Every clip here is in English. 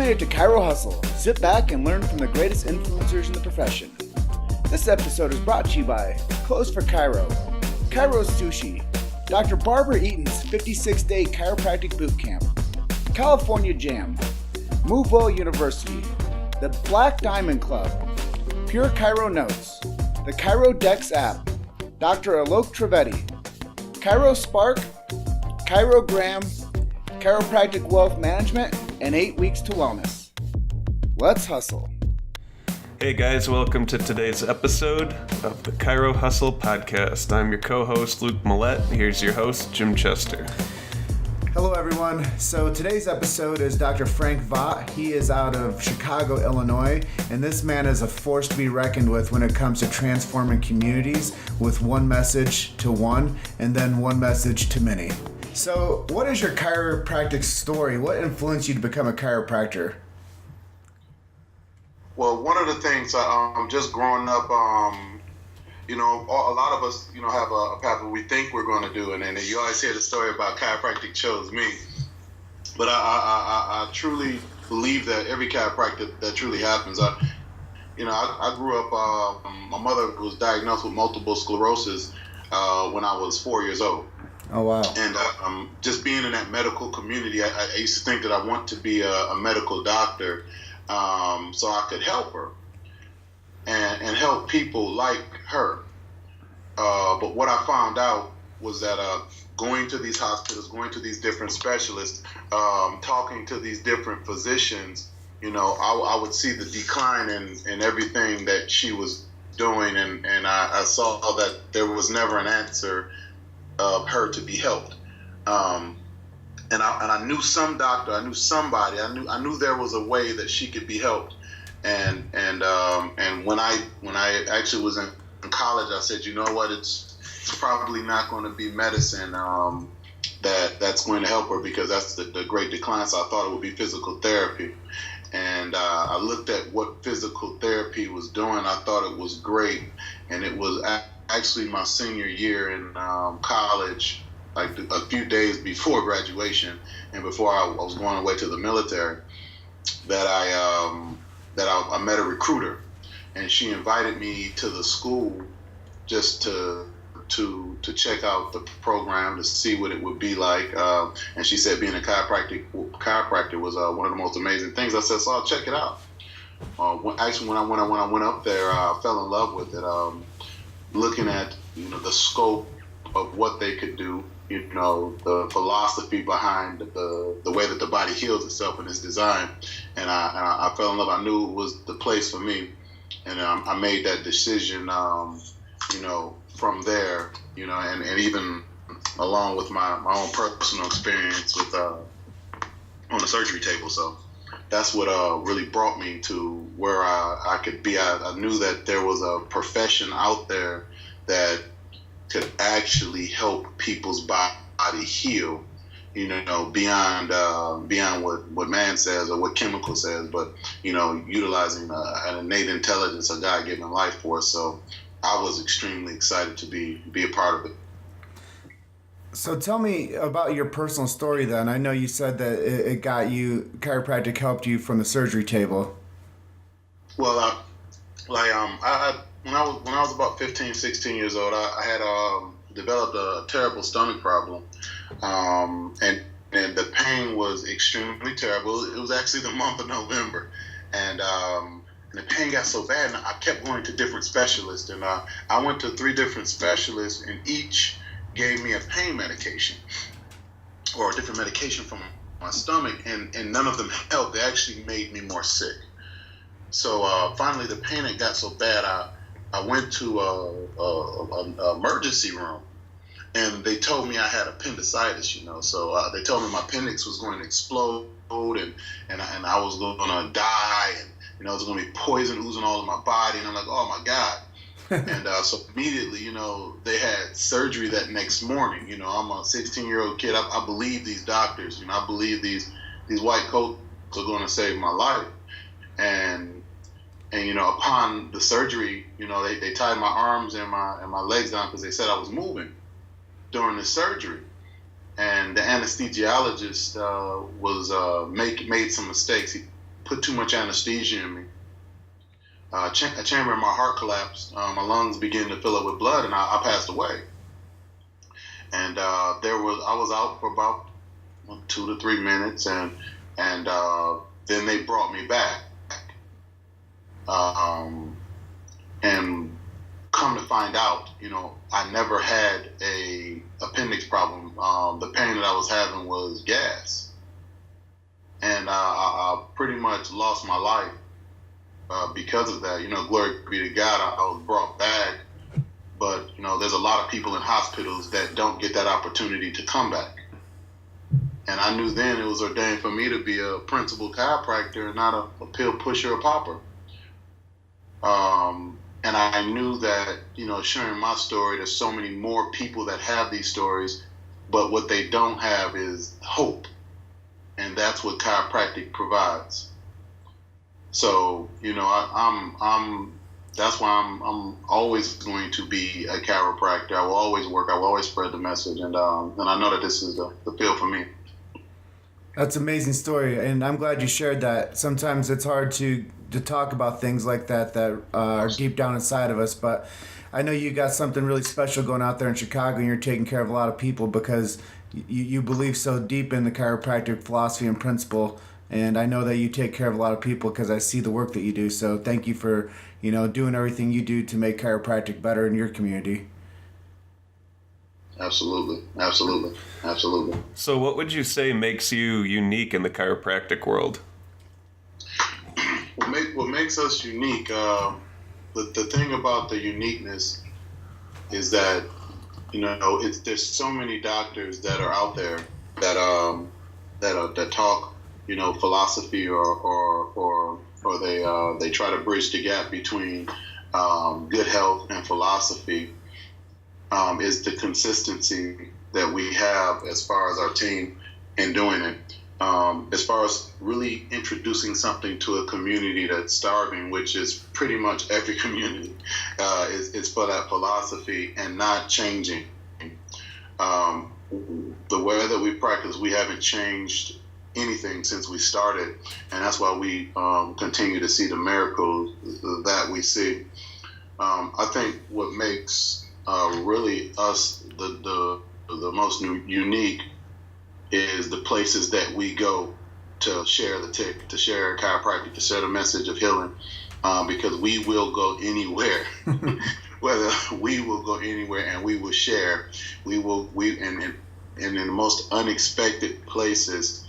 tuned to Chiro Hustle. Sit back and learn from the greatest influencers in the profession. This episode is brought to you by Clothes for Chiro, Chiro's Sushi, Dr. Barbara Eaton's 56-day chiropractic bootcamp, California Jam, MoveWell University, the Black Diamond Club, Pure Chiro Notes, the Chiro Dex app, Dr. Alok Trivedi, Chiro Spark, Chirogram, Chiropractic Wealth Management, and 8 Weeks to Wellness. Let's hustle. Hey guys, welcome to today's episode of the Chiro Hustle podcast. I'm your co-host, Luke Millette. Here's your host, Jim Chester. Hello everyone. So today's episode is Dr. Frank Vaught. He is out of Chicago, Illinois, and this man is a force to be reckoned with when it comes to transforming communities with one message to one and then one message to many. So what is your chiropractic story? What influenced you to become a chiropractor? Well, one of the things, just growing up, a lot of us, have a path what we think we're going to do, and then you always hear the story about chiropractic chose me. But I truly believe that every chiropractor that truly happens. I grew up. My mother was diagnosed with multiple sclerosis when I was 4 years old. Oh wow! And just being in that medical community, I used to think that I want to be a medical doctor, so I could help her and help people like her. But what I found out was that going to these hospitals, going to these different specialists, talking to these different physicians, I would see the decline in everything that she was doing, and I saw that there was never an answer of her to be helped. And I knew some doctor, I knew somebody, I knew there was a way that she could be helped. And when I actually was in college, I said, you know what, it's probably not going to be medicine that's going to help her, because that's the great decline. So I thought it would be physical therapy. And I looked at what physical therapy was doing. I thought it was great. And it was actually my senior year in college, like a few days before graduation and before I was going away to the military, that I met a recruiter, and she invited me to the school just to check out the program, to see what it would be like. And she said being a chiropractor was one of the most amazing things. I said, so I'll check it out. When I went up there, I fell in love with it. Looking at the scope of what they could do, the philosophy behind the way that the body heals itself and its design, and I fell in love. I knew it was the place for me, and I made that decision. From there, and even along with my own personal experience with on the surgery table. So that's what really brought me to where I could be. I knew that there was a profession out there that could actually help people's body heal, beyond what man says or what chemical says, but, utilizing an innate intelligence, a God-given life force. So I was extremely excited to be a part of it. So tell me about your personal story then. I know you said that it got you, chiropractic helped you from the surgery table. Well, when I was about 15, 16 years old, I had developed a terrible stomach problem, and the pain was extremely terrible. It was actually the month of November, and the pain got so bad, and I kept going to different specialists, and I went to 3 different specialists, and each gave me a pain medication or a different medication from my stomach, and none of them helped. They actually made me more sick. So finally, the pain had got so bad, I went to an emergency room, and they told me I had appendicitis. So they told me my appendix was going to explode, and I was going to die, and it was going to be poison oozing all in my body, and I'm like, oh my God. And so immediately, they had surgery that next morning. I'm a 16-year-old kid. I believe these doctors. I believe these white coats are going to save my life. And upon the surgery, they tied my arms and my legs down because they said I was moving during the surgery. And the anesthesiologist made some mistakes. He put too much anesthesia in me. A chamber in my heart collapsed. My lungs began to fill up with blood, and I passed away. And I was out for about 2 to 3 minutes, and then they brought me back. And come to find out, I never had a appendix problem. The pain that I was having was gas, and I pretty much lost my life because of that. Glory be to God, I was brought back, but there's a lot of people in hospitals that don't get that opportunity to come back. And I knew then it was ordained for me to be a principal chiropractor and not a pill pusher or popper. And I knew that, sharing my story, there's so many more people that have these stories, but what they don't have is hope. And that's what chiropractic provides. So, that's why I'm always going to be a chiropractor. I will always work. I will always spread the message. And I know that this is the field for me. That's an amazing story, and I'm glad you shared that. Sometimes it's hard to talk about things like that are deep down inside of us, but I know you got something really special going out there in Chicago, and you're taking care of a lot of people because you believe so deep in the chiropractic philosophy and principle, and I know that you take care of a lot of people because I see the work that you do. So thank you for doing everything you do to make chiropractic better in your community. Absolutely. So what would you say makes you unique in the chiropractic world? What makes us unique, the thing about the uniqueness is that, there's so many doctors that are out there that talk, philosophy or they try to bridge the gap between good health and philosophy. Is the consistency that we have as far as our team in doing it. As far as really introducing something to a community that's starving, which is pretty much every community, is for that philosophy and not changing. The way that we practice, we haven't changed anything since we started, and that's why we continue to see the miracles that we see. I think what makes really us the most unique is the places that we go to share to share chiropractic, to share the message of healing, because we will go anywhere. Whether we will go anywhere and we will share, and in the most unexpected places,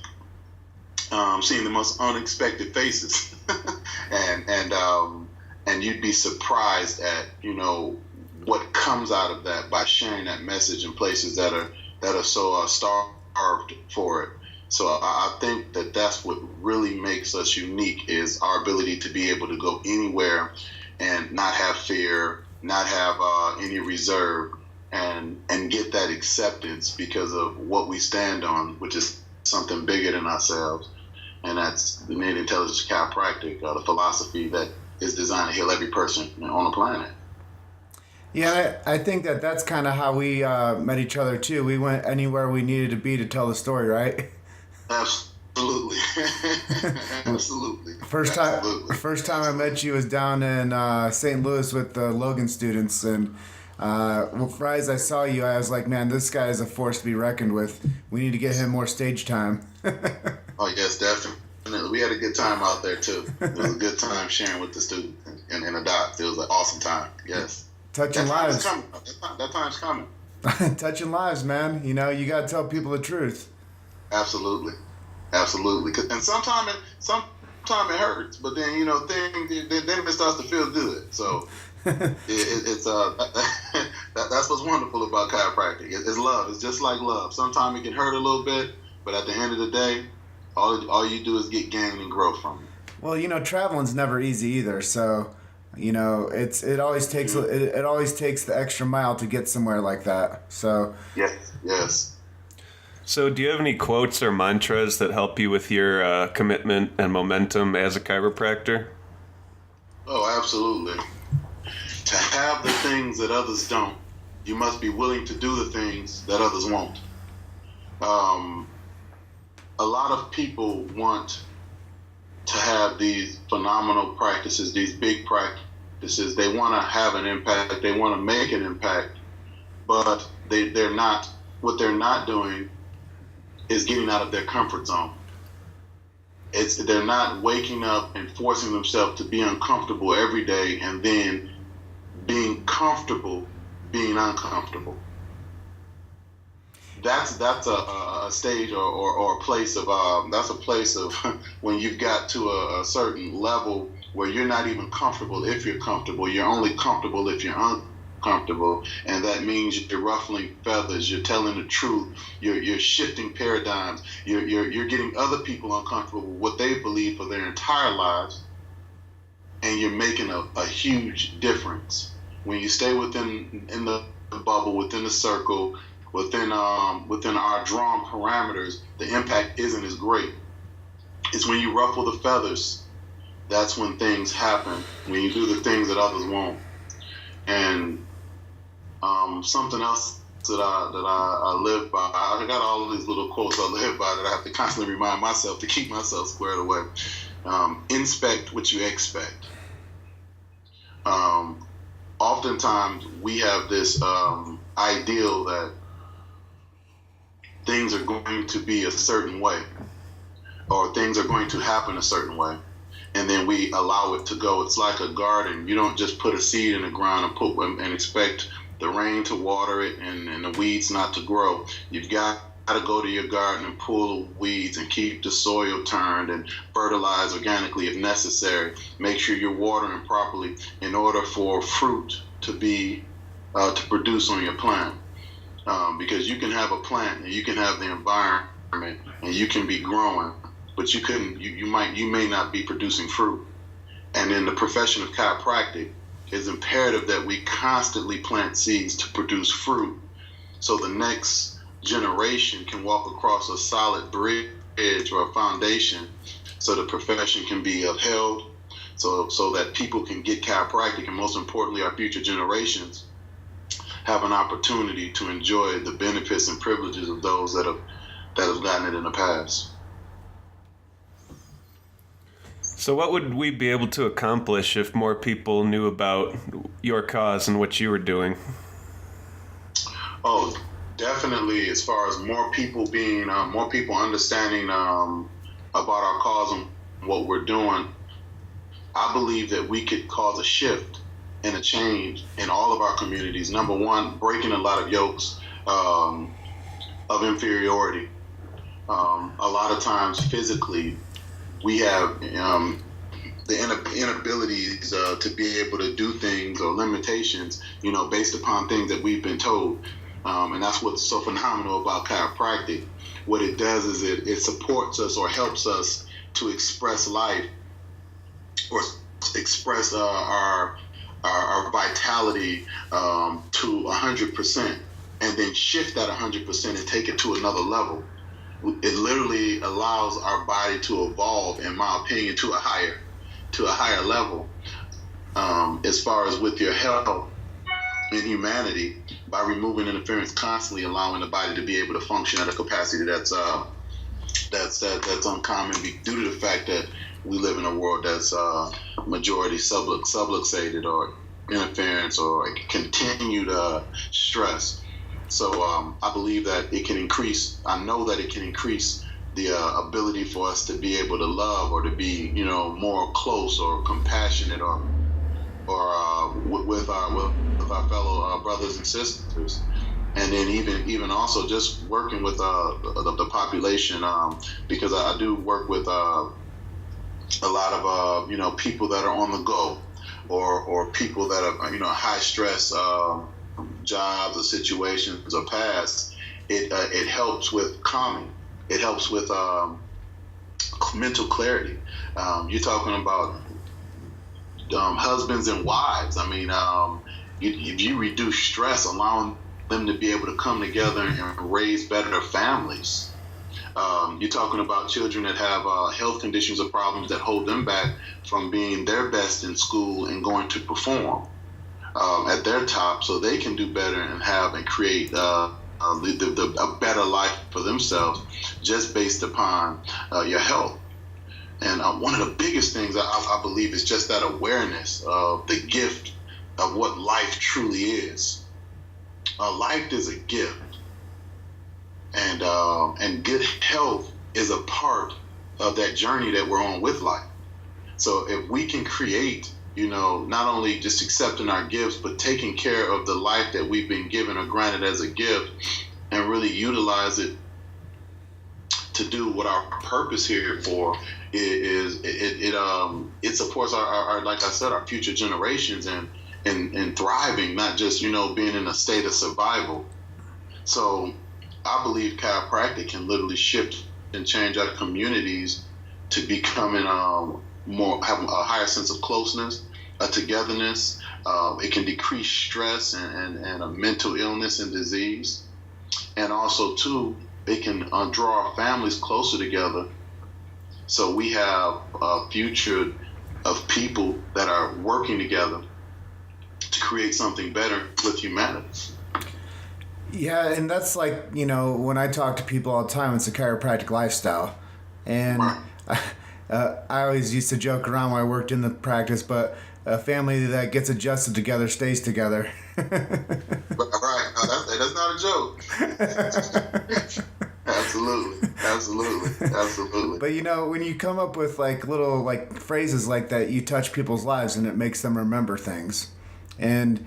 seeing the most unexpected faces, and you'd be surprised at what comes out of that by sharing that message in places that are so starved for it. So I think that that's what really makes us unique, is our ability to be able to go anywhere and not have fear, not have any reserve, and get that acceptance because of what we stand on, which is something bigger than ourselves, and that's the innate intelligence chiropractic, the philosophy that is designed to heal every person on the planet. Yeah, I think that's kind of how we met each other too. We went anywhere we needed to be to tell the story, right? Absolutely. Absolutely. First time I met you was down in St. Louis with the Logan students, and right as I saw you, I was like, man, this guy is a force to be reckoned with. We need to get him more stage time. Oh yes, definitely. We had a good time out there too. It was a good time sharing with the students and the docs. It was an awesome time. Yes. Touching lives. That time's coming. Touching lives, man. You got to tell people the truth. Absolutely. And sometimes it hurts, but then then it starts to feel good. So it's that's what's wonderful about chiropractic. It's love. It's just like love. Sometimes it can hurt a little bit, but at the end of the day, all you do is get gain and growth from it. Well, traveling's never easy either. So. It always takes the extra mile to get somewhere like that. So yes. So do you have any quotes or mantras that help you with your commitment and momentum as a chiropractor? Oh, absolutely. To have the things that others don't, you must be willing to do the things that others won't. A lot of people want to have these phenomenal practices, these big practices. They want to have an impact. They want to make an impact, but they're not. What they're not doing is getting out of their comfort zone. They're not waking up and forcing themselves to be uncomfortable every day, and then being comfortable being uncomfortable. That's a stage or a place of that's a place of when you've got to a certain level where you're not even comfortable if you're comfortable. You're only comfortable if you're uncomfortable, and that means you're ruffling feathers. You're telling the truth. You're shifting paradigms. You're getting other people uncomfortable with what they believe for their entire lives, and you're making a huge difference when you stay within the bubble, within the circle. Within our drawn parameters, the impact isn't as great. It's when you ruffle the feathers, that's when things happen. When you do the things that others won't. And something else that I live by. I got all of these little quotes I live by that I have to constantly remind myself to keep myself squared away. Inspect what you expect. Oftentimes we have this ideal that things are going to be a certain way, or things are going to happen a certain way, and then we allow it to go. It's like a garden. You don't just put a seed in the ground and expect the rain to water it and the weeds not to grow. You've got to go to your garden and pull the weeds and keep the soil turned and fertilize organically if necessary. Make sure you're watering properly in order for fruit to be to produce on your plant. Because you can have a plant and you can have the environment and you can be growing, but you may not be producing fruit. And in the profession of chiropractic, it's imperative that we constantly plant seeds to produce fruit, so the next generation can walk across a solid bridge or a foundation, so the profession can be upheld, so that people can get chiropractic, and most importantly, our future generations have an opportunity to enjoy the benefits and privileges of those that have gotten it in the past. So what would we be able to accomplish if more people knew about your cause and what you were doing? Oh, definitely. As far as more people understanding about our cause and what we're doing, I believe that we could cause a shift and a change in all of our communities. Number one, breaking a lot of yokes of inferiority. A lot of times physically, we have the inabilities to be able to do things, or limitations, based upon things that we've been told. And that's what's so phenomenal about chiropractic. What it does is it supports us or helps us to express life, or express our vitality to 100%, and then shift that 100% and take it to another level. It literally allows our body to evolve, in my opinion, to a higher level, as far as with your health and humanity, by removing interference, constantly allowing the body to be able to function at a capacity that's uncommon, due to the fact that we live in a world that's majority subluxated, or interference, or continued stress. So I believe that it can increase. I know that it can increase the ability for us to be able to love, or to be, more close or compassionate, or with our fellow brothers and sisters. And then even also just working with the population, because I do work with a lot of people that are on the go, or people that are high stress jobs or situations or past. It helps with calming. It helps with mental clarity. You're talking about husbands and wives. I mean, if you reduce stress, allowing them to be able to come together and raise better families. You're talking about children that have health conditions or problems that hold them back from being their best in school and going to perform at their top, so they can do better and create a better life for themselves, just based upon your health. And one of the biggest things I believe is just that awareness of the gift of what life truly is. Life is a gift, and good health is a part of that journey that we're on with life. So if we can create, not only just accepting our gifts, but taking care of the life that we've been given or granted as a gift, and really utilize it to do what our purpose here for it supports our like I said, our future generations and thriving, not just being in a state of survival. So I believe chiropractic can literally shift and change our communities to becoming have a higher sense of closeness, a togetherness. It can decrease stress and a mental illness and disease, and also too, it can draw our families closer together. So we have a future of people that are working together to create something better with humanity. Yeah, and that's like, when I talk to people all the time, it's a chiropractic lifestyle. And I always used to joke around when I worked in the practice, but a family that gets adjusted together stays together. Right. No, that's not a joke. Absolutely. But when you come up with like little like phrases like that, you touch people's lives and it makes them remember things. And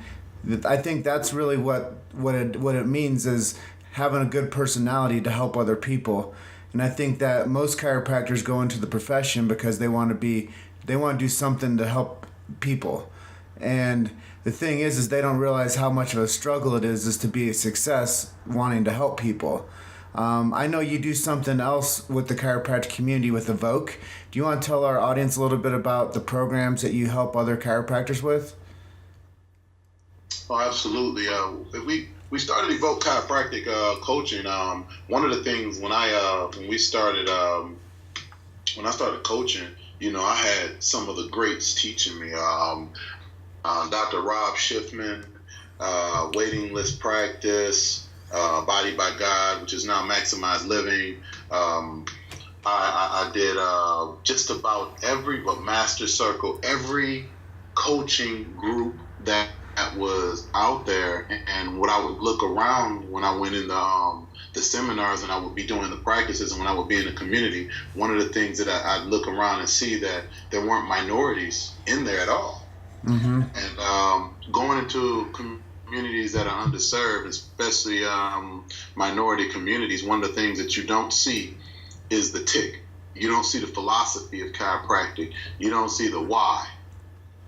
I think that's really what it means, is having a good personality to help other people. And I think that most chiropractors go into the profession because they want to do something to help people. And the thing is they don't realize how much of a struggle it is to be a success wanting to help people. I know you do something else with the chiropractic community with the Vaught. Do you want to tell our audience a little bit about the programs that you help other chiropractors with? Oh, absolutely. We started Vaught Chiropractic coaching. One of the things when I started coaching, I had some of the greats teaching me. Dr. Rob Schiffman, Waiting List Practice, Body by God, which is now Maximized Living. I did just about every Master Circle, every coaching group that was out there. And what I would look around when I went in the seminars and I would be doing the practices, and when I would be in the community, one of the things that I'd look around and see that there weren't minorities in there at all. Mm-hmm. And going into communities that are underserved, especially minority communities, one of the things that you don't see is the tick. You don't see the philosophy of chiropractic. You don't see the why.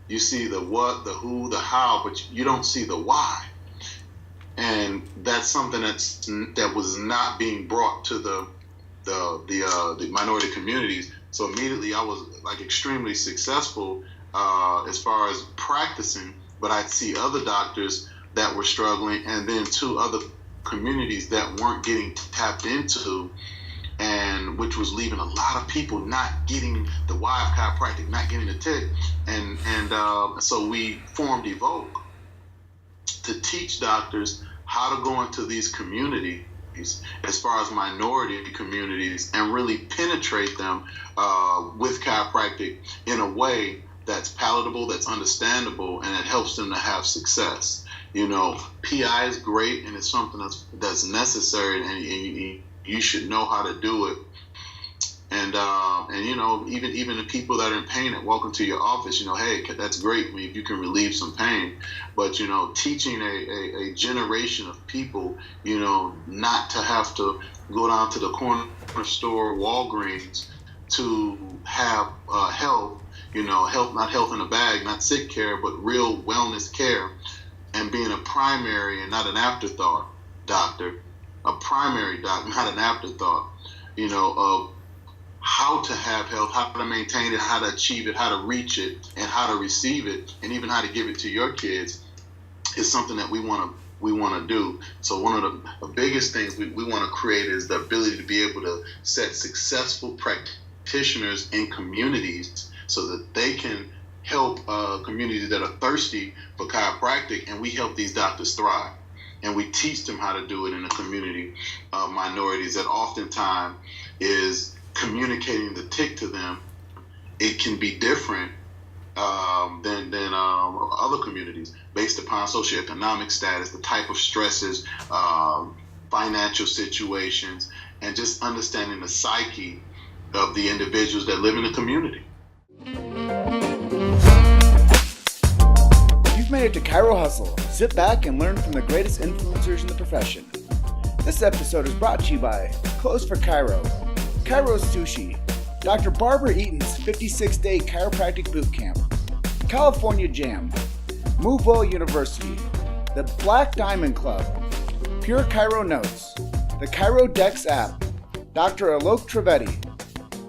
You see the what, the who, the how, but you don't see the why. And that's something that was not being brought to the minority communities. So immediately I was like extremely successful as far as practicing, but I'd see other doctors that were struggling, and then two other communities that weren't getting tapped into, and which was leaving a lot of people not getting the why of chiropractic, not getting the tick. And so we formed Evoke to teach doctors how to go into these communities as far as minority communities and really penetrate them with chiropractic in a way that's palatable, that's understandable, and it helps them to have success. PI is great, and it's something that's necessary, and you should know how to do it. And even the people that are in pain that walk into your office, hey, that's great if you can relieve some pain. But teaching a generation of people, not to have to go down to the corner store, Walgreens, to have health. Health, not health in a bag, not sick care, but real wellness care, and being a primary and not an afterthought doctor, a primary doctor, not an afterthought, of how to have health, how to maintain it, how to achieve it, how to reach it, and how to receive it, and even how to give it to your kids is something that we want to do. So one of the biggest things we want to create is the ability to be able to set successful practitioners in communities so that they can help communities that are thirsty for chiropractic, and we help these doctors thrive. And we teach them how to do it in a community of minorities that oftentimes is communicating the tick to them it can be different than other communities based upon socioeconomic status, the type of stresses, financial situations, and just understanding the psyche of the individuals that live in the community. You've made it to Chiro Hustle. Sit back and learn from the greatest influencers in the profession. This episode is brought to you by Clothes for Chiro, Chiro's Sushi, Dr. Barbara Eaton's 56-day chiropractic boot camp, California Jam, MoveWell University, the Black Diamond Club, Pure Chiro Notes, the Chiro Dex app, Dr. Alok Trivedi,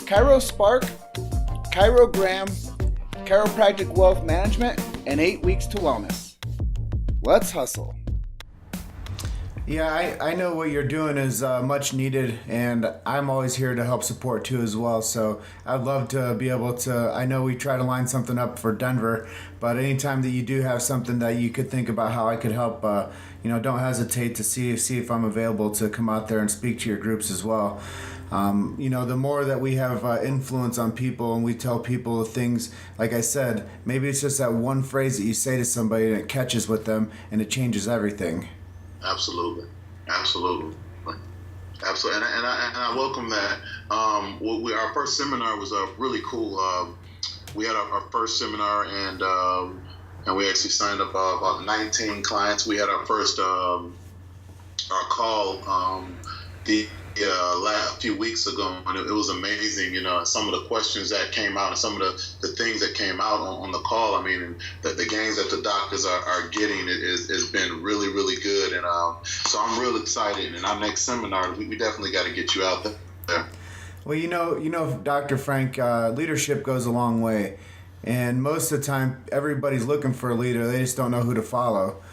Chiro Spark, Chirogram, Chiropractic Wealth Management, and 8 Weeks to Wellness. Let's hustle. Yeah, I know what you're doing is much needed, and I'm always here to help support too as well. So I'd love to be able to, I know we try to line something up for Denver, but anytime that you do have something that you could think about how I could help, don't hesitate to see if I'm available to come out there and speak to your groups as well. The more that we have influence on people and we tell people things, like I said, maybe it's just that one phrase that you say to somebody and it catches with them and it changes everything. Absolutely. And I welcome that. Our first seminar was really cool. We had our first seminar, and we actually signed up about 19 clients. We had our first our call a few weeks ago, and it was amazing. Some of the questions that came out and some of the things that came out on the call. I mean, and the gains that the doctors are getting has been really, really good. And so I'm real excited. And our next seminar, we definitely got to get you out there. Well, Dr. Frank, leadership goes a long way. And most of the time, everybody's looking for a leader. They just don't know who to follow.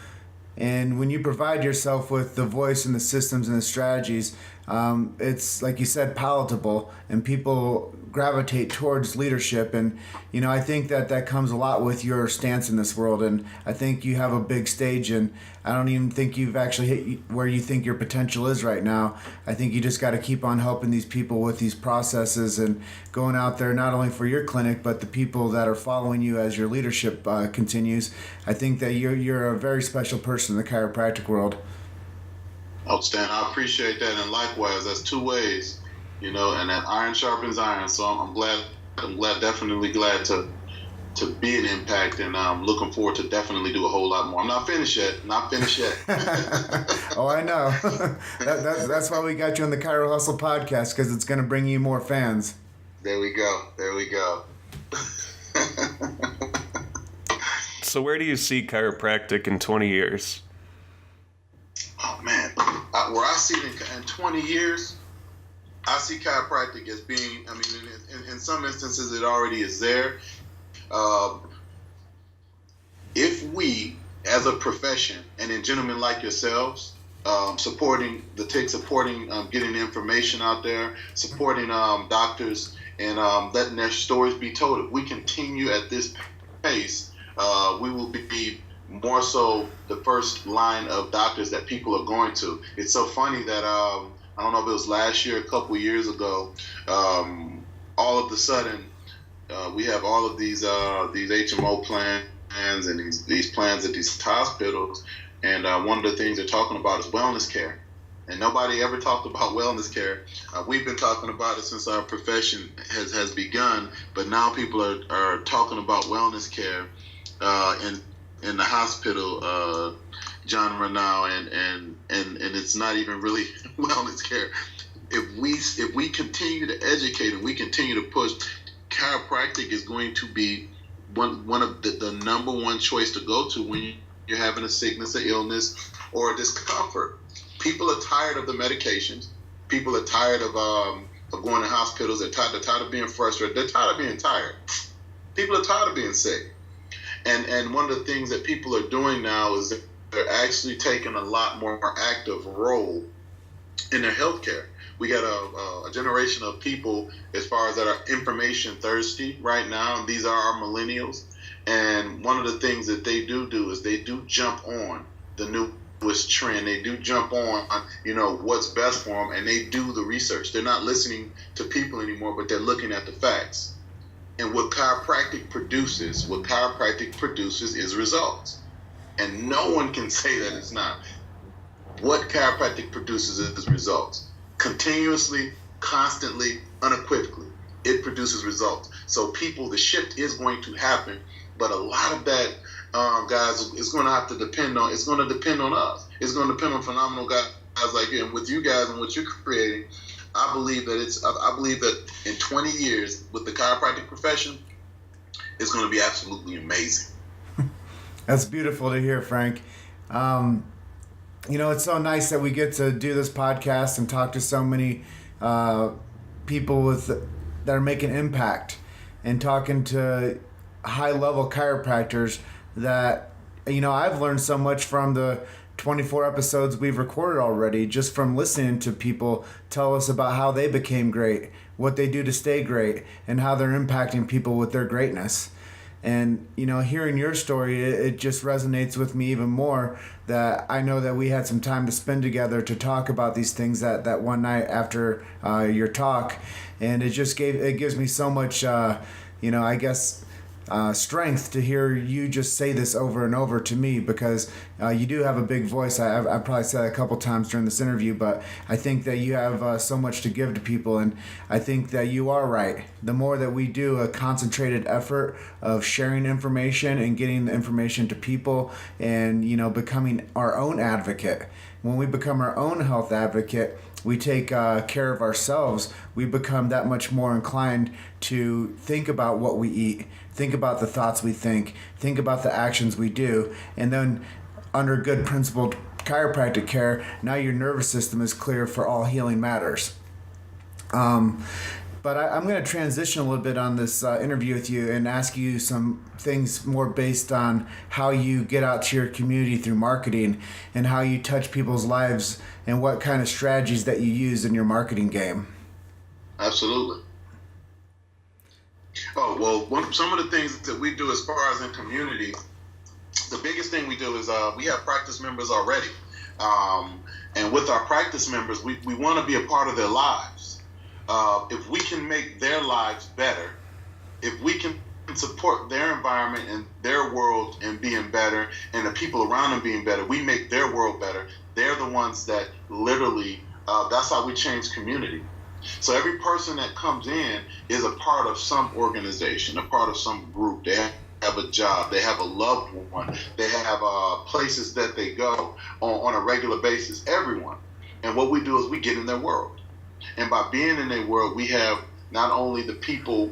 And when you provide yourself with the voice and the systems and the strategies, it's, like you said, palatable, and people gravitate towards leadership. And, I think that comes a lot with your stance in this world. And I think you have a big stage, and I don't even think you've actually hit where you think your potential is right now. I think you just got to keep on helping these people with these processes and going out there, not only for your clinic, but the people that are following you as your leadership continues. I think that you're a very special person in the chiropractic world. Outstanding. I appreciate that, and likewise, that's two ways, and that iron sharpens iron. So I'm definitely glad to be an impact, and I'm looking forward to definitely do a whole lot more. I'm not finished yet. Oh, I know. That's why we got you on the Chiro Hustle podcast, because it's going to bring you more fans. There we go. So where do you see chiropractic in 20 years? Oh, man. Where I see it in 20 years, I see chiropractic as being, in some instances it already is there. If we, as a profession, and in gentlemen like yourselves, supporting getting information out there, supporting doctors, and letting their stories be told, if we continue at this pace, we will be more so the first line of doctors that people are going to. It's so funny that I don't know if it was last year, a couple of years ago, all of a sudden we have all of these HMO plans and these plans at these hospitals, and one of the things they're talking about is wellness care. And nobody ever talked about wellness care. We've been talking about it since our profession has begun, but now people are talking about wellness care in the hospital genre now, and it's not even really wellness care. If we continue to educate and we continue to push, chiropractic is going to be one of the number one choice to go to when you're having a sickness, an illness, or a discomfort. People are tired of the medications. People are tired of going to hospitals. They're tired of being frustrated. They're tired of being tired. People are tired of being sick. And one of the things that people are doing now is that they're actually taking a lot more active role in their healthcare. We got a generation of people, as far as that, are information thirsty right now, and these are our millennials. And one of the things that they do is they do jump on the newest trend. They do jump on, what's best for them, and they do the research. They're not listening to people anymore, but they're looking at the facts. And what chiropractic produces is results. And no one can say that it's not. What chiropractic produces is results. Continuously, constantly, unequivocally. It produces results. So the shift is going to happen, but a lot of that, guys, is going to have to depend on, it's going to depend on us. It's going to depend on phenomenal guys like you. And with you guys and what you're creating, I believe that in 20 years with the chiropractic profession, it's going to be absolutely amazing. That's beautiful to hear, Frank. It's so nice that we get to do this podcast and talk to so many people that are making impact, and talking to high-level chiropractors that, I've learned so much from the 24 episodes we've recorded already, just from listening to people tell us about how they became great, what they do to stay great, and how they're impacting people with their greatness. And, hearing your story, it just resonates with me even more, that I know that we had some time to spend together to talk about these things that one night after your talk. And it gives me so much, strength to hear you just say this over and over to me, because you do have a big voice. I probably said it a couple times during this interview, but I think that you have so much to give to people, and I think that you are right. The more that we do a concentrated effort of sharing information and getting the information to people, and becoming our own advocate. When we become our own health advocate, we take care of ourselves, we become that much more inclined to think about what we eat, think about the thoughts we think about the actions we do, and then under good principled chiropractic care, now your nervous system is clear for all healing matters. But I'm going to transition a little bit on this interview with you and ask you some things more based on how you get out to your community through marketing, and how you touch people's lives, and what kind of strategies that you use in your marketing game. Absolutely. Oh, well, some of the things that we do as far as in community, the biggest thing we do is we have practice members already. And with our practice members, we want to be a part of their lives. If we can make their lives better, if we can support their environment and their world and being better, and the people around them being better, we make their world better. They're the ones that literally, that's how we change community. So every person that comes in is a part of some organization, a part of some group. They have a job, they have a loved one, they have places that they go on a regular basis, everyone. And what we do is we get in their world. And by being in their world, we have not only the people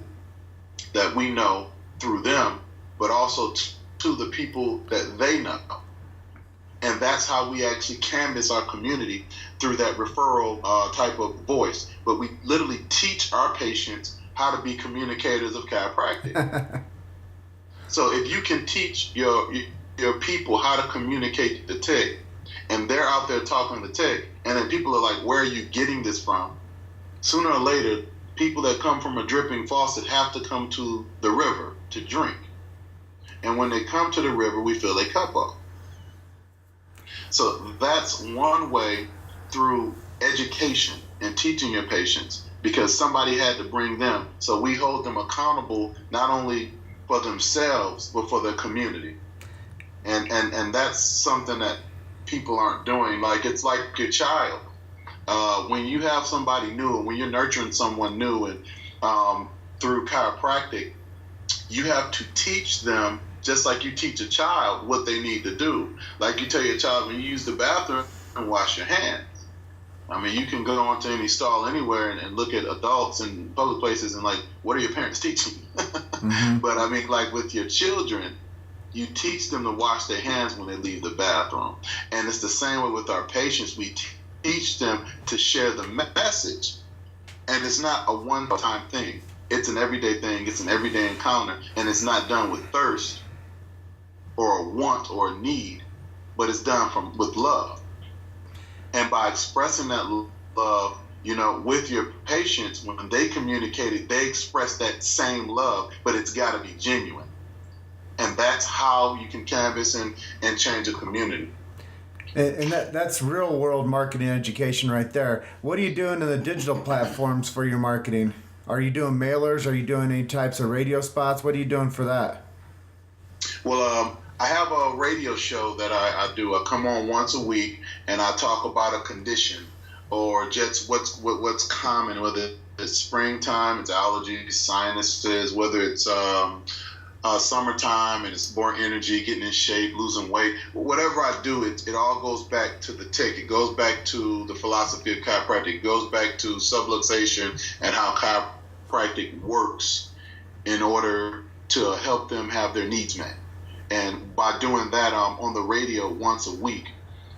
that we know through them, but also to the people that they know. And that's how we actually canvas our community, through that referral type of voice. But we literally teach our patients how to be communicators of chiropractic. So if you can teach your people how to communicate the tech, and they're out there talking the tech, and then people are like, where are you getting this from? Sooner or later, people that come from a dripping faucet have to come to the river to drink. And when they come to the river, we fill a cup up. So that's one way, through education and teaching your patients, because somebody had to bring them. So we hold them accountable, not only for themselves, but for their community. And that's something that people aren't doing. Like, it's like your child. When you have somebody new, and when you're nurturing someone new, and through chiropractic, you have to teach them, just like you teach a child what they need to do. Like you tell your child, when you use the bathroom, and wash your hands. I mean, you can go onto any stall anywhere and look at adults in public places and, like, what are your parents teaching? Mm-hmm. But I mean, like with your children, you teach them to wash their hands when they leave the bathroom. And it's the same way with our patients. We teach them to share the message. And it's not a one-time thing. It's an everyday thing. It's an everyday encounter. And it's not done with thirst or a want or a need, but it's done with love. And by expressing that love, you know, with your patients, when they communicate it, they express that same love, but it's got to be genuine. And that's how you can canvas and change a community. And that's real world marketing education right there. What are you doing in the digital platforms for your marketing? Are you doing mailers? Are you doing any types of radio spots? What are you doing for that? Well, I have a radio show that I do. I come on once a week and I talk about a condition or just what's common, whether it's springtime, it's allergies, sinuses, whether it's summertime and it's more energy, getting in shape, losing weight. Whatever I do, it all goes back to the tick. It goes back to the philosophy of chiropractic. It goes back to subluxation and how chiropractic works in order to help them have their needs met. And by doing that on the radio once a week,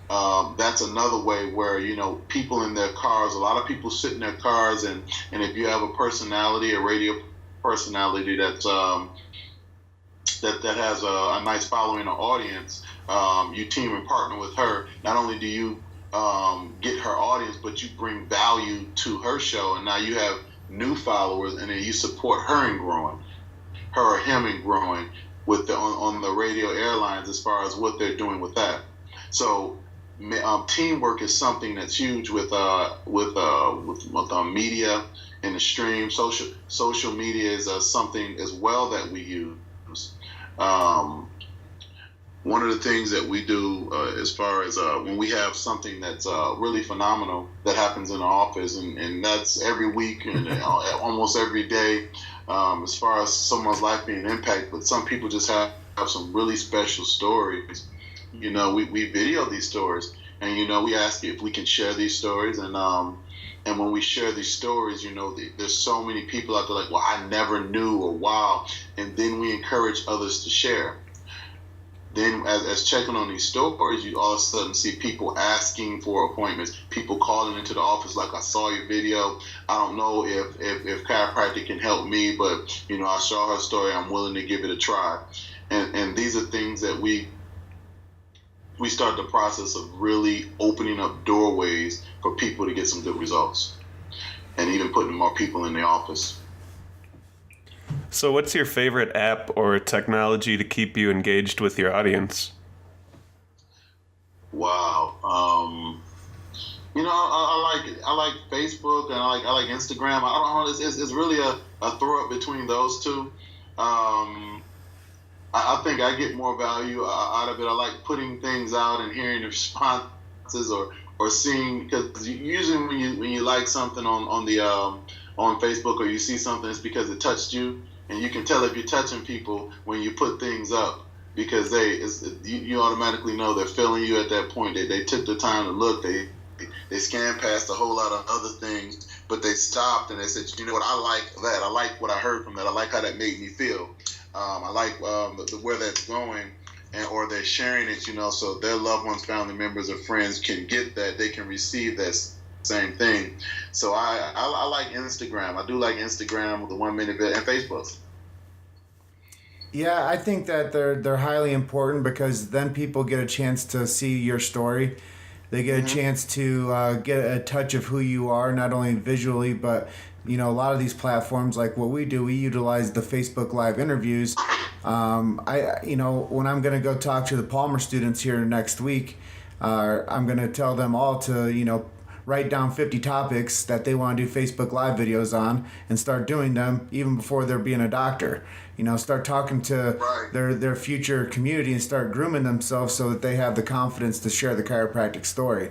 that's another way where, people in their cars, a lot of people sit in their cars, and if you have a personality, a radio personality that has a nice following or audience, you team and partner with her. Not only do you get her audience, but you bring value to her show, and now you have new followers, and then you support her in growing, her or him in growing with on the radio airlines as far as what they're doing with that. So teamwork is something that's huge with media and the stream. Social media is something as well that we use. One of the things that we do as far as when we have something that's really phenomenal that happens in the office, and that's every week and almost every day, as far as someone's life being impacted, but some people just have some really special stories. We video these stories, and we ask if we can share these stories, and when we share these stories, there's so many people out there like, well, I never knew, or wow, and then we encourage others to share. Then as checking on these stories, you all of a sudden see people asking for appointments, people calling into the office like, I saw your video. I don't know if chiropractic can help me, but, I saw her story. I'm willing to give it a try. And these are things that we start the process of really opening up doorways for people to get some good results, and even putting more people in the office. So what's your favorite app or technology to keep you engaged with your audience? Wow. I like Facebook, and I like Instagram. I don't know. It's really a throw up between those two. I think I get more value out of it. I like putting things out and hearing the responses or seeing, because usually when you like something on Facebook, or you see something, it's because it touched you. And you can tell if you're touching people when you put things up, because you automatically know they're feeling you at that point. They took the time to look. They scanned past a whole lot of other things, but they stopped and they said, you know what, I like that. I like what I heard from that. I like how that made me feel. I like where that's going, or they're sharing it, so their loved ones, family members, or friends can get that. They can receive that same thing. So I like Instagram. I do like Instagram with the 1 minute video, and Facebook. Yeah, I think that they're highly important, because then people get a chance to see your story. They get a chance to get a touch of who you are, not only visually, but a lot of these platforms, like what we do, we utilize the Facebook Live interviews. When I'm going to go talk to the Palmer students here next week, I'm going to tell them all to write down 50 topics that they want to do Facebook Live videos on, and start doing them even before they're being a doctor. Start talking to their future community and start grooming themselves so that they have the confidence to share the chiropractic story.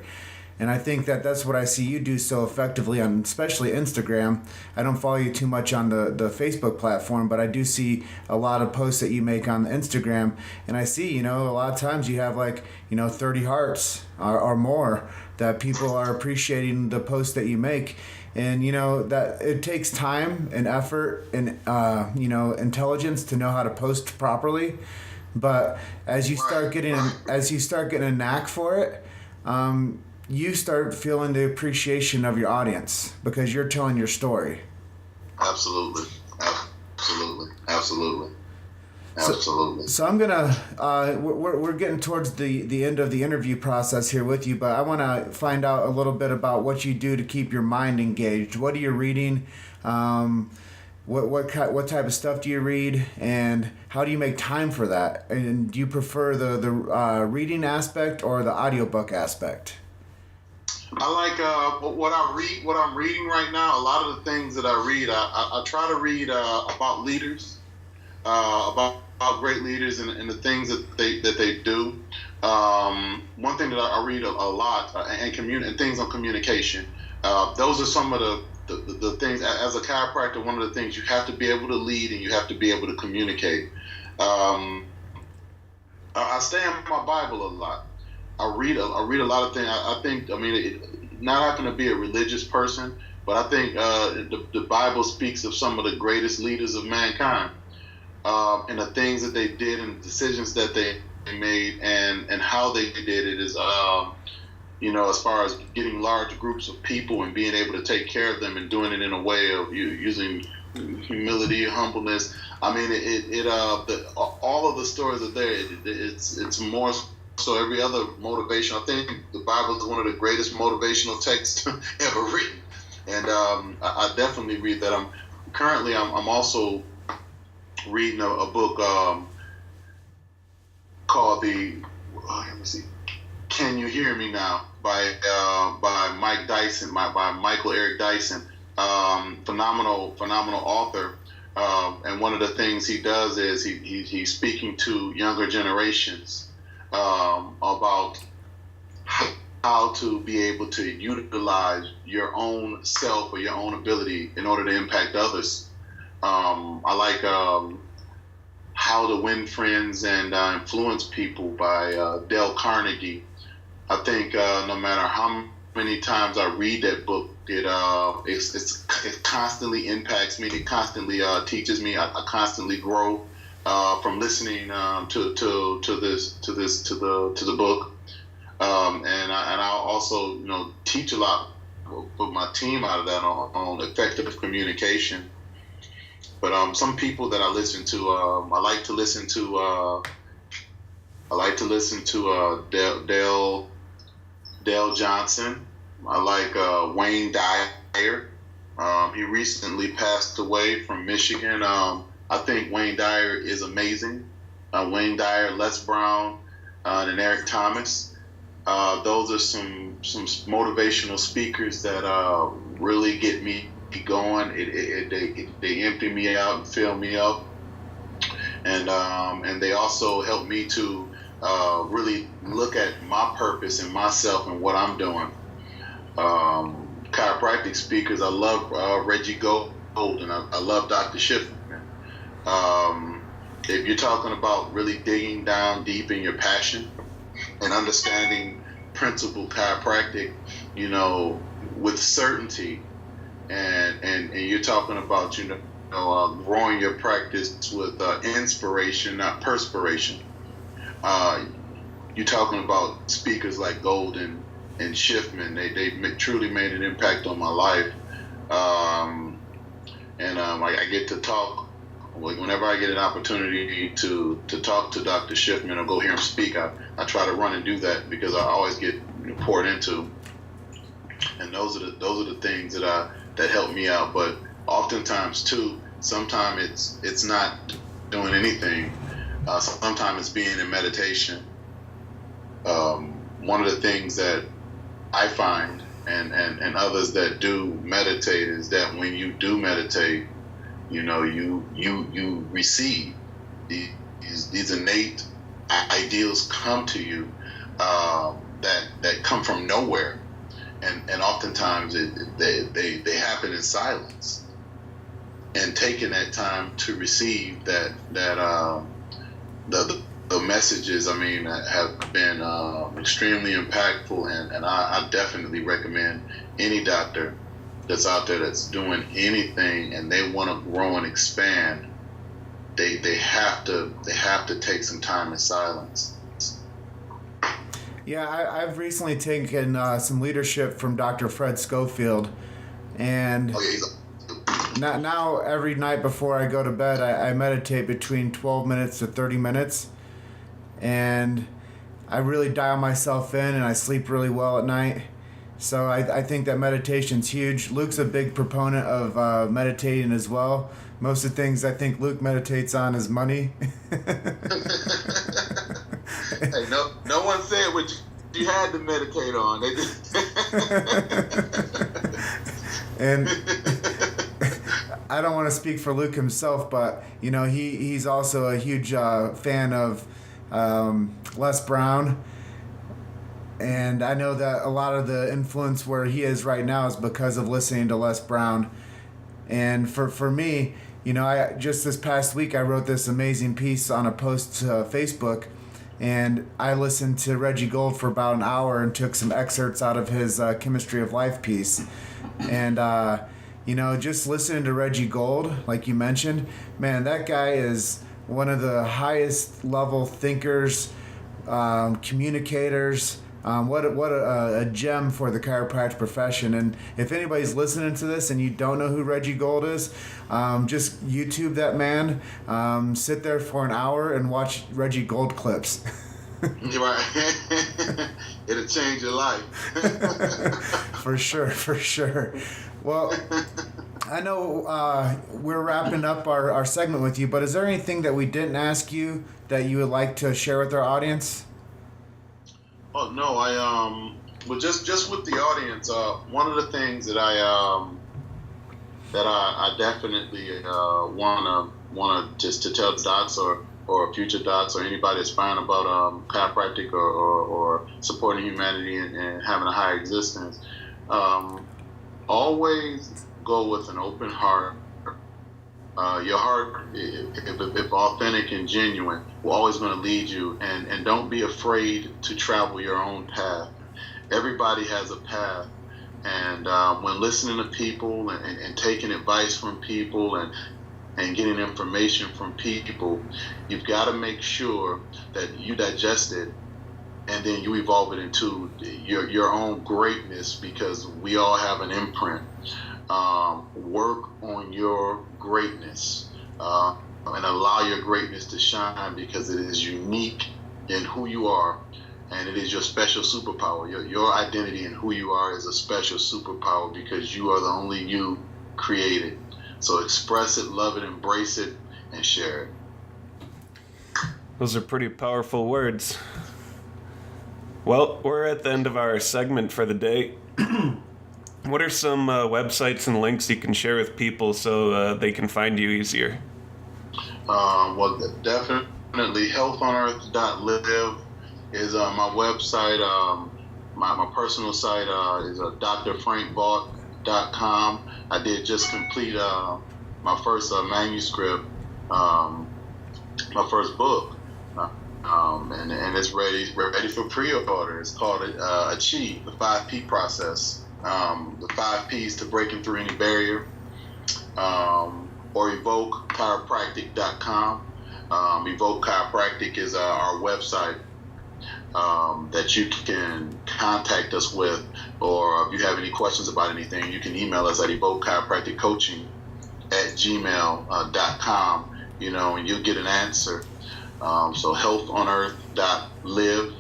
And I think that that's what I see you do so effectively on especially Instagram. I don't follow you too much on the Facebook platform, but I do see a lot of posts that you make on Instagram. And I see, a lot of times you have 30 hearts or more, that people are appreciating the posts that you make. And, that it takes time and effort and, intelligence to know how to post properly. But as you start getting a knack for it, you start feeling the appreciation of your audience, because you're telling your story. Absolutely. So I'm gonna we're getting towards the end of the interview process here with you, but I want to find out a little bit about what you do to keep your mind engaged. What are you reading? What type of stuff do you read, and how do you make time for that? And do you prefer the reading aspect or the audiobook aspect? I like what I read. What I'm reading right now. A lot of the things that I read, I try to read about leaders, about great leaders and the things that they do. One thing that I read a lot and things on communication. Those are some of the things. As a chiropractor, one of the things you have to be able to lead and you have to be able to communicate. I stay on my Bible a lot. I read a lot of things. I think, not having to be a religious person, but I think the Bible speaks of some of the greatest leaders of mankind, and the things that they did and the decisions that they made and how they did it is, as far as getting large groups of people and being able to take care of them and doing it in a way of using humility, humbleness. I mean, all of the stories are there. It's more so every other motivation. I think the Bible is one of the greatest motivational texts ever written, and I definitely read that. I'm also reading a book called let me see, Can You Hear Me Now by Mike Dyson, by Michael Eric Dyson, phenomenal author. And one of the things he does is he's speaking to younger generations about how to be able to utilize your own self or your own ability in order to impact others. I like How to Win Friends and Influence People by Dale Carnegie. I think no matter how many times I read that book, it constantly impacts me. It constantly teaches me. I constantly grow from listening to the book, and I also teach a lot, put my team out of that on effective communication. But some people that I listen to, I like to listen to Dale Johnson. I like Wayne Dyer. He recently passed away from Michigan. I think Wayne Dyer is amazing. Wayne Dyer, Les Brown, and Eric Thomas. Those are some motivational speakers that really get me going. They empty me out and fill me up, and they also help me to really look at my purpose and myself and what I'm doing. Chiropractic speakers, I love Reggie Gold and I love Dr. Schiffman. If you're talking about really digging down deep in your passion and understanding principled chiropractic, with certainty, and you're talking about growing your practice with inspiration, not perspiration. You're talking about speakers like Gold and Schiffman. They truly made an impact on my life, and I get to talk. Whenever I get an opportunity to talk to Dr. Schiffman or go hear him speak, I try to run and do that because I always get poured into, and those are the things that help me out. But oftentimes too, sometimes it's not doing anything. Sometimes it's being in meditation. One of the things that I find and others that do meditate is that when you do meditate, you receive these innate ideals come to you that come from nowhere, and oftentimes they happen in silence. And taking that time to receive the messages, have been extremely impactful, and I definitely recommend any doctor that's out there that's doing anything and they want to grow and expand, they have to take some time in silence. Yeah, I've recently taken some leadership from Dr. Fred Schofield, and now every night before I go to bed, I meditate between 12 minutes to 30 minutes, and I really dial myself in, and I sleep really well at night. So I think that meditation's huge. Luke's a big proponent of meditating as well. Most of the things I think Luke meditates on is money. Hey, no one said what you had to meditate on. They And I don't want to speak for Luke himself, but he's also a huge fan of Les Brown. And I know that a lot of the influence where he is right now is because of listening to Les Brown. And for me, I just this past week I wrote this amazing piece on a post to Facebook, and I listened to Reggie Gold for about an hour and took some excerpts out of his Chemistry of Life piece. And just listening to Reggie Gold, like you mentioned, man, that guy is one of the highest level thinkers, communicators. What a gem for the chiropractic profession. And if anybody's listening to this and you don't know who Reggie Gold is, just YouTube that man, sit there for an hour and watch Reggie Gold clips. Right. It'll change your life. For sure. Well, I know we're wrapping up our segment with you, but is there anything that we didn't ask you that you would like to share with our audience? Oh no, well, just with the audience, one of the things that I definitely wanna just to tell docs or future docs or anybody that's fine about chiropractic or supporting humanity and having a higher existence, always go with an open heart. Your heart, if authentic and genuine, will always going to lead you, and don't be afraid to travel your own path. Everybody has a path, and when listening to people and taking advice from people and getting information from people, you've got to make sure that you digest it and then you evolve it into your own greatness, because we all have an imprint. Work on your greatness and allow your greatness to shine, because it is unique in who you are, and it is your special superpower. Your identity and who you are is a special superpower, because you are the only you created. So express it, love it, embrace it, and share it. Those are pretty powerful words. Well, we're at the end of our segment for the day. What are some websites and links you can share with people so they can find you easier? Well, definitely healthonearth.live is my website. My personal site is drfrankvaught.com. I did just complete my first manuscript, my first book, and it's ready for pre-order. It's called Achieve, the 5P process. The 5 P's to breaking through any barrier, or Evoke chiropractic.com. Evoke Chiropractic is our website that you can contact us with, or if you have any questions about anything, you can email us at evokechiropracticcoaching@gmail.com, and you'll get an answer. So healthonearth.live,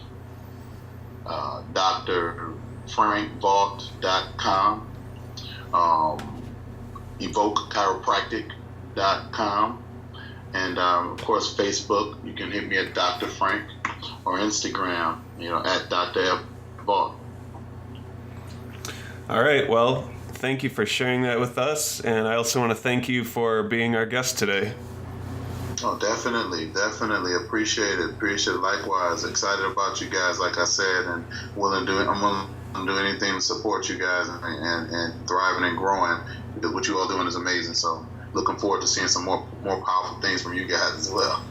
drfrankvaught.com, evokechiropractic.com, and of course Facebook. You can hit me at Dr. Frank, or Instagram, at Dr. Vaught. All right, well, thank you for sharing that with us, and I also want to thank you for being our guest today. Oh, definitely. Appreciate it. Likewise. Excited about you guys, like I said, and I'm willing to do anything to support you guys and thriving and growing, because what you all doing is amazing. So looking forward to seeing some more powerful things from you guys as well.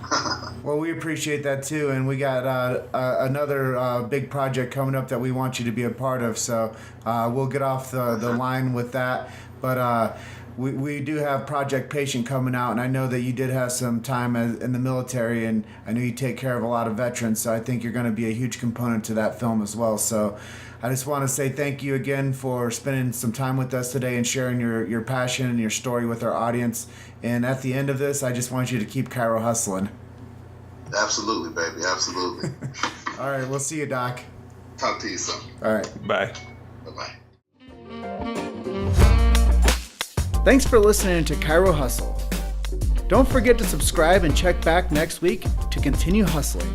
Well, we appreciate that too, and we got another big project coming up that we want you to be a part of. So we'll get off the line with that, but. We do have Project Patient coming out, and I know that you did have some time in the military, and I know you take care of a lot of veterans, so I think you're going to be a huge component to that film as well. So I just want to say thank you again for spending some time with us today and sharing your passion and your story with our audience. And at the end of this, I just want you to keep Chiro hustling. Absolutely, baby. Absolutely. All right. We'll see you, Doc. Talk to you soon. All right. Bye. Bye-bye. Thanks for listening to Chiro Hustle. Don't forget to subscribe and check back next week to continue hustling.